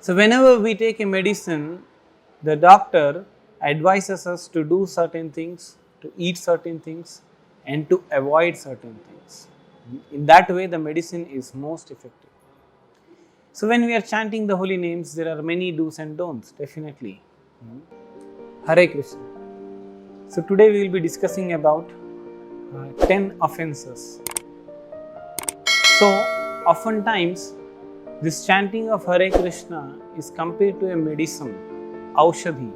So whenever we take a medicine, the doctor advises us to do certain things, to eat certain things, and to avoid certain things. In that way, the medicine is most effective. So when we are chanting the holy names, there are many do's and don'ts, definitely. Hare Krishna. So today we will be discussing about 10 offenses. So oftentimes this chanting of Hare Krishna is compared to a medicine, Aushadhi.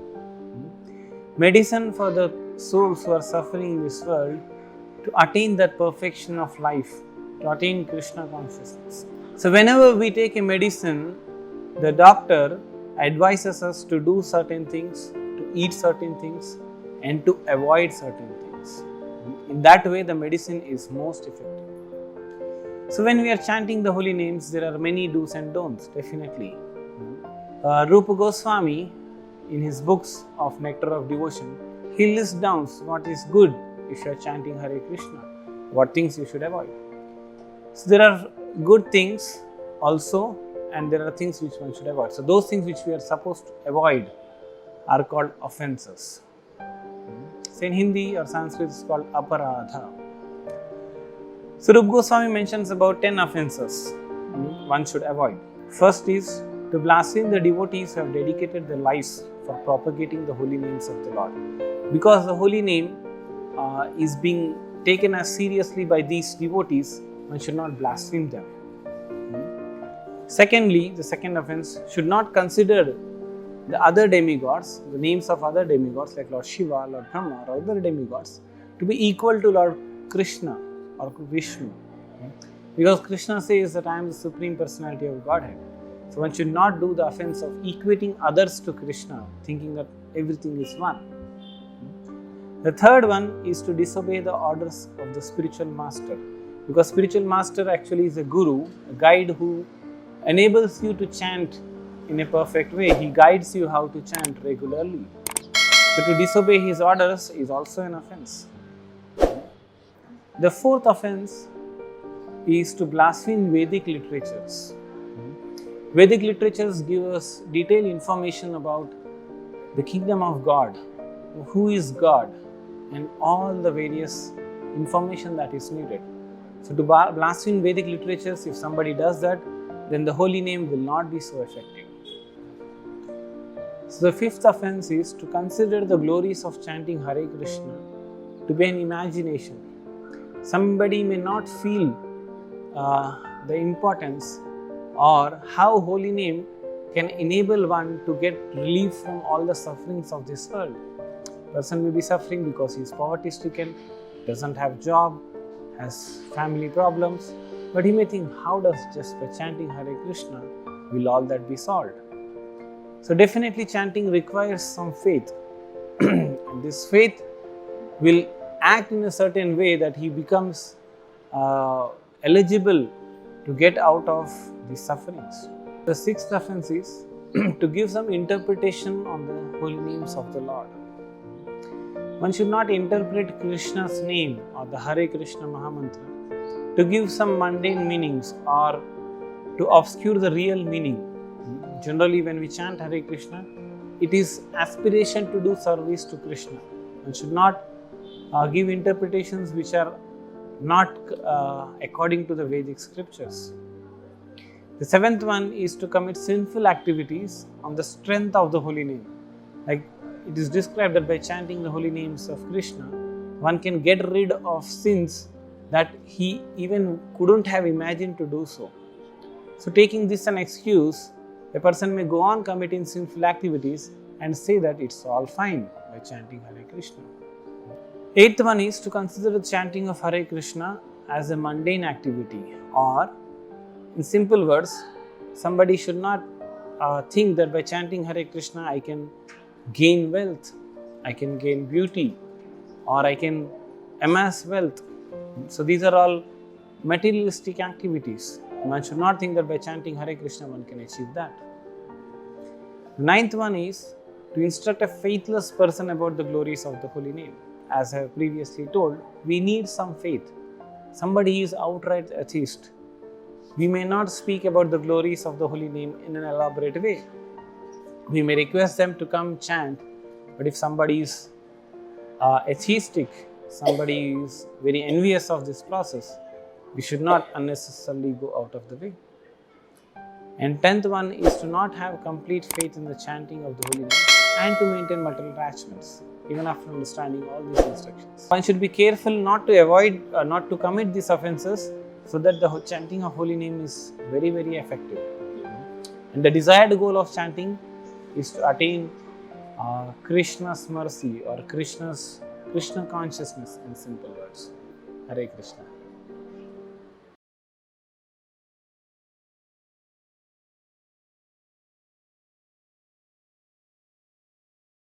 Medicine for the souls who are suffering in this world to attain that perfection of life, to attain Krishna consciousness. So whenever we take a medicine, the doctor advises us to do certain things, to eat certain things, and to avoid certain things. In that way, the medicine is most effective. So when we are chanting the holy names, there are many do's and don'ts, definitely. Rupa Goswami, in his books of Nectar of Devotion, he lists down what is good if you are chanting Hare Krishna, what things you should avoid. So there are good things also, and there are things which one should avoid. So those things which we are supposed to avoid are called offenses. So in Hindi or Sanskrit it's called aparadha. So Rupa Goswami mentions about 10 offenses one should avoid. First is to blaspheme the devotees who have dedicated their lives for propagating the holy names of the Lord. Because the holy name is being taken as seriously by these devotees, one should not blaspheme them. Secondly, the second offense, should not consider the other demigods, the names of other demigods like Lord Shiva, Lord Brahma or other demigods to be equal to Lord Krishna or Vishnu. Because Krishna says that I am the Supreme Personality of Godhead. So one should not do the offense of equating others to Krishna, thinking that everything is one. The third one is to disobey the orders of the spiritual master. Because spiritual master actually is a guru, a guide who enables you to chant in a perfect way. He guides you how to chant regularly. So to disobey his orders is also an offense. The fourth offense is to blaspheme Vedic literatures. Vedic literatures give us detailed information about the kingdom of God, who is God, and all the various information that is needed. So to blaspheme Vedic literatures, if somebody does that, then the holy name will not be so effective. So the fifth offense is to consider the glories of chanting Hare Krishna to be an imagination. Somebody may not feel the importance or how holy name can enable one to get relief from all the sufferings of this world. Person may be suffering because he is poverty stricken, doesn't have job, has family problems, but he may think, how does just by chanting Hare Krishna will all that be solved? So definitely chanting requires some faith. And this faith will act in a certain way that he becomes eligible to get out of these sufferings. The sixth offense is to give some interpretation on the holy names of the Lord. One should not interpret Krishna's name or the Hare Krishna Mahamantra to give some mundane meanings or to obscure the real meaning. Generally, when we chant Hare Krishna, it is aspiration to do service to Krishna. One should not give interpretations which are not according to the Vedic scriptures. The seventh one is to commit sinful activities on the strength of the holy name. Like it is described that by chanting the holy names of Krishna, one can get rid of sins that he even couldn't have imagined to do so. So taking this an excuse, a person may go on committing sinful activities and say that it's all fine by chanting Hare Krishna. Eighth one is to consider the chanting of Hare Krishna as a mundane activity, or in simple words, somebody should not think that by chanting Hare Krishna I can gain wealth, I can gain beauty, or I can amass wealth. So these are all materialistic activities. One should not think that by chanting Hare Krishna one can achieve that. The ninth one is to instruct a faithless person about the glories of the holy name. As I have previously told, we need some faith. Somebody is outright atheist. We may not speak about the glories of the holy name in an elaborate way. we may request them to come chant, but if somebody is atheistic, somebody is very envious of this process, we should not unnecessarily go out of the way. And 10th one is to not have complete faith in the chanting of the holy name and to maintain material attachments, even after understanding all these instructions. One should be careful not to commit these offenses, so that the chanting of holy name is very, very effective. And the desired goal of chanting is to attain Krishna's mercy or Krishna consciousness in simple words. Hare Krishna.